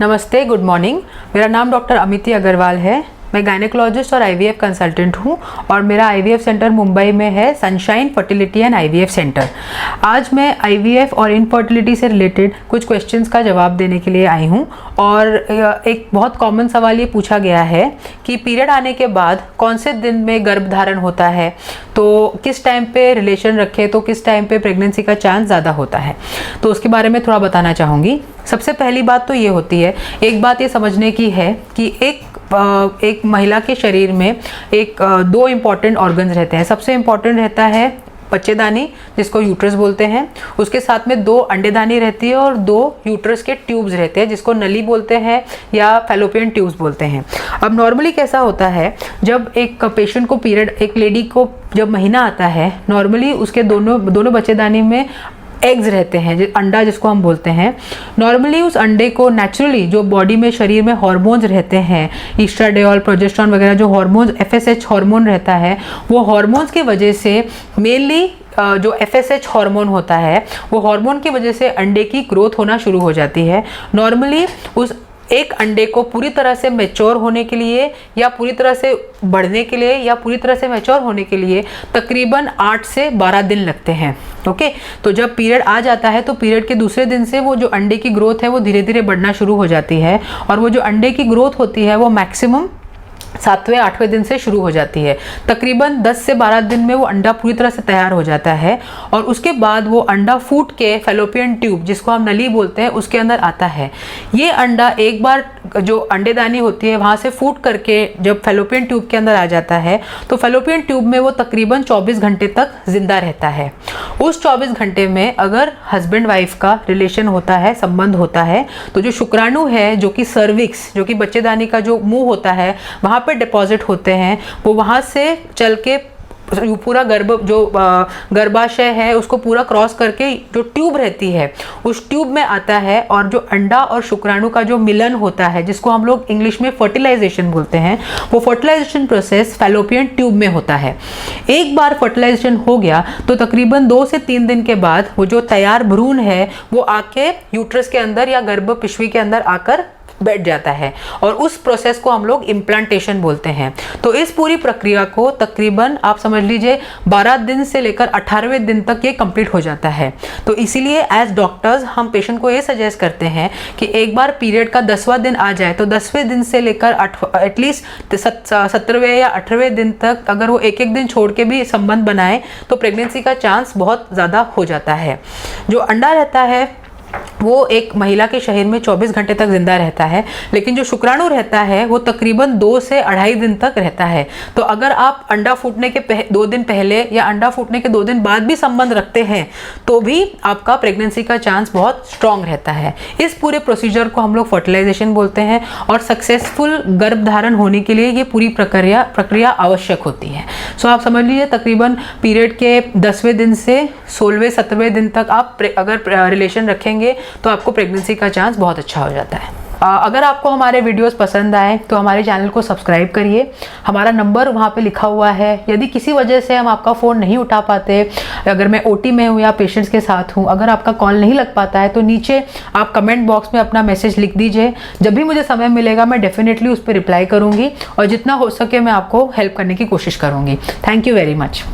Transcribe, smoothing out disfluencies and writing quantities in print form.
नमस्ते, good morning. मेरा नाम डॉक्टर अमिति अग्रवाल है। मैं गायनेकोलॉजिस्ट और आईवीएफ कंसल्टेंट हूँ और मेरा आईवीएफ सेंटर मुंबई में है, sunshine fertility and IVF centre. आज मैं आईवीएफ और इनफर्टिलिटी से रिलेटेड कुछ क्वेश्चंस का जवाब देने के लिए आई हूँ। और एक बहुत कॉमन सवाल ये पूछा गया है कि पीरियड आने के बाद कौन से दिन में गर्भधारण होता है, तो किस टाइम पे रिलेशन रखें, तो किस टाइम पे प्रेगनेंसी का चांस ज़्यादा होता है, तो उसके बारे में थोड़ा बताना चाहूँगी। सबसे पहली बात तो ये होती है, एक बात ये समझने की है कि एक महिला के शरीर में दो इम्पॉर्टेंट ऑर्गन्स रहते हैं। सबसे इम्पॉर्टेंट रहता है बच्चेदानी, जिसको यूट्रस बोलते हैं। उसके साथ में 2 अंडेदानी रहती है और 2 यूट्रस के ट्यूब्स रहते हैं, जिसको नली बोलते हैं या फैलोपियन ट्यूब्स बोलते हैं। अब नॉर्मली कैसा होता है, जब एक पेशेंट को पीरियड, एक लेडी को जब महीना आता है, नॉर्मली उसके दोनों बच्चेदानी में एग्स रहते हैं, अंडा जिसको हम बोलते हैं। नॉर्मली उस अंडे को नेचुरली जो बॉडी में, शरीर में हार्मोन्स रहते हैं, ईस्ट्राडियोल, प्रोजेस्टेरोन वगैरह जो हार्मोन्स, एफएसएच हार्मोन रहता है, वो हार्मोन्स की वजह से, मेनली जो एफएसएच हार्मोन होता है, वो हार्मोन की वजह से अंडे की ग्रोथ होना शुरू हो जाती है। नॉर्मली उस एक अंडे को पूरी तरह से मैच्योर होने के लिए, या पूरी तरह से बढ़ने के लिए, या पूरी तरह से मैच्योर होने के लिए तकरीबन 8 से 12 दिन लगते हैं। ओके, तो जब पीरियड आ जाता है तो पीरियड के दूसरे दिन से वो जो अंडे की ग्रोथ है वो धीरे धीरे बढ़ना शुरू हो जाती है, और वो जो अंडे की ग्रोथ होती है वो मैक्सिमम 7वें-8वें दिन से शुरू हो जाती है। तकरीबन 10 से 12 दिन में वो अंडा पूरी तरह से तैयार हो जाता है, और उसके बाद वो अंडा फूट के फैलोपियन ट्यूब, जिसको हम नली बोलते हैं, उसके अंदर आता है। ये अंडा एक बार जो अंडेदानी होती है वहाँ से फूट करके जब फैलोपियन ट्यूब के अंदर आ जाता है, तो फैलोपियन ट्यूब में वो तकरीबन 24 घंटे तक जिंदा रहता है। उस 24 घंटे में अगर हस्बैंड वाइफ का रिलेशन होता है, संबंध होता है, तो जो शुक्राणु है, जो कि सर्विक्स, जो कि बच्चेदानी का जो मुंह होता है, वहाँ पे डिपॉजिट होते हैं, वो वहाँ से चल के पूरा गर्भाशय है उसको पूरा क्रॉस करके जो ट्यूब रहती है उस ट्यूब में आता है, और जो अंडा और शुक्राणु का जो मिलन होता है, जिसको हम लोग इंग्लिश में फर्टिलाइजेशन बोलते हैं, वो फर्टिलाइजेशन प्रोसेस फैलोपियन ट्यूब में होता है। एक बार फर्टिलाइजेशन हो गया तो तकरीबन 2 से 3 दिन के बाद वो जो तैयार भ्रूण है वो आके यूट्रस के अंदर या गर्भ पिशवी के अंदर आकर बैठ जाता है, और उस प्रोसेस को हम लोग इम्प्लांटेशन बोलते हैं। तो इस पूरी प्रक्रिया को तकरीबन आप समझ लीजिए 12 दिन से लेकर 18वें दिन तक ये कंप्लीट हो जाता है। तो इसीलिए एज डॉक्टर्स हम पेशेंट को ये सजेस्ट करते हैं कि एक बार पीरियड का 10वां दिन आ जाए तो 10वें दिन से लेकर एटलीस्ट 17वें या 18वें दिन तक अगर वो एक दिन छोड़ के भी संबंध बनाए तो प्रेगनेंसी का चांस बहुत ज़्यादा हो जाता है। जो अंडा रहता है वो एक महिला के शरीर में 24 घंटे तक जिंदा रहता है, लेकिन जो शुक्राणु रहता है वो तकरीबन 2 से 2.5 दिन तक रहता है। तो अगर आप अंडा फूटने के 2 दिन पहले या अंडा फूटने के 2 दिन बाद भी संबंध रखते हैं तो भी आपका प्रेगनेंसी का चांस बहुत स्ट्रांग रहता है। इस पूरे प्रोसीजर को हम लोग फर्टिलाइजेशन बोलते हैं, और सक्सेसफुल गर्भधारण होने के लिए ये पूरी प्रक्रिया आवश्यक होती है। सो आप समझ लीजिए तकरीबन पीरियड के 10वें दिन से 16वें-17वें दिन तक आप अगर रिलेशन रखेंगे तो आपको प्रेगनेंसी का चांस बहुत अच्छा हो जाता है। अगर आपको हमारे वीडियोस पसंद आए तो हमारे चैनल को सब्सक्राइब करिए। हमारा नंबर वहाँ पे लिखा हुआ है। यदि किसी वजह से हम आपका फ़ोन नहीं उठा पाते, अगर मैं ओटी में हूँ या पेशेंट्स के साथ हूँ, अगर आपका कॉल नहीं लग पाता है तो नीचे आप कमेंट बॉक्स में अपना मैसेज लिख दीजिए। जब भी मुझे समय मिलेगा मैं डेफिनेटली उस पर रिप्लाई करूँगी, और जितना हो सके मैं आपको हेल्प करने की कोशिश करूँगी। Thank you very much.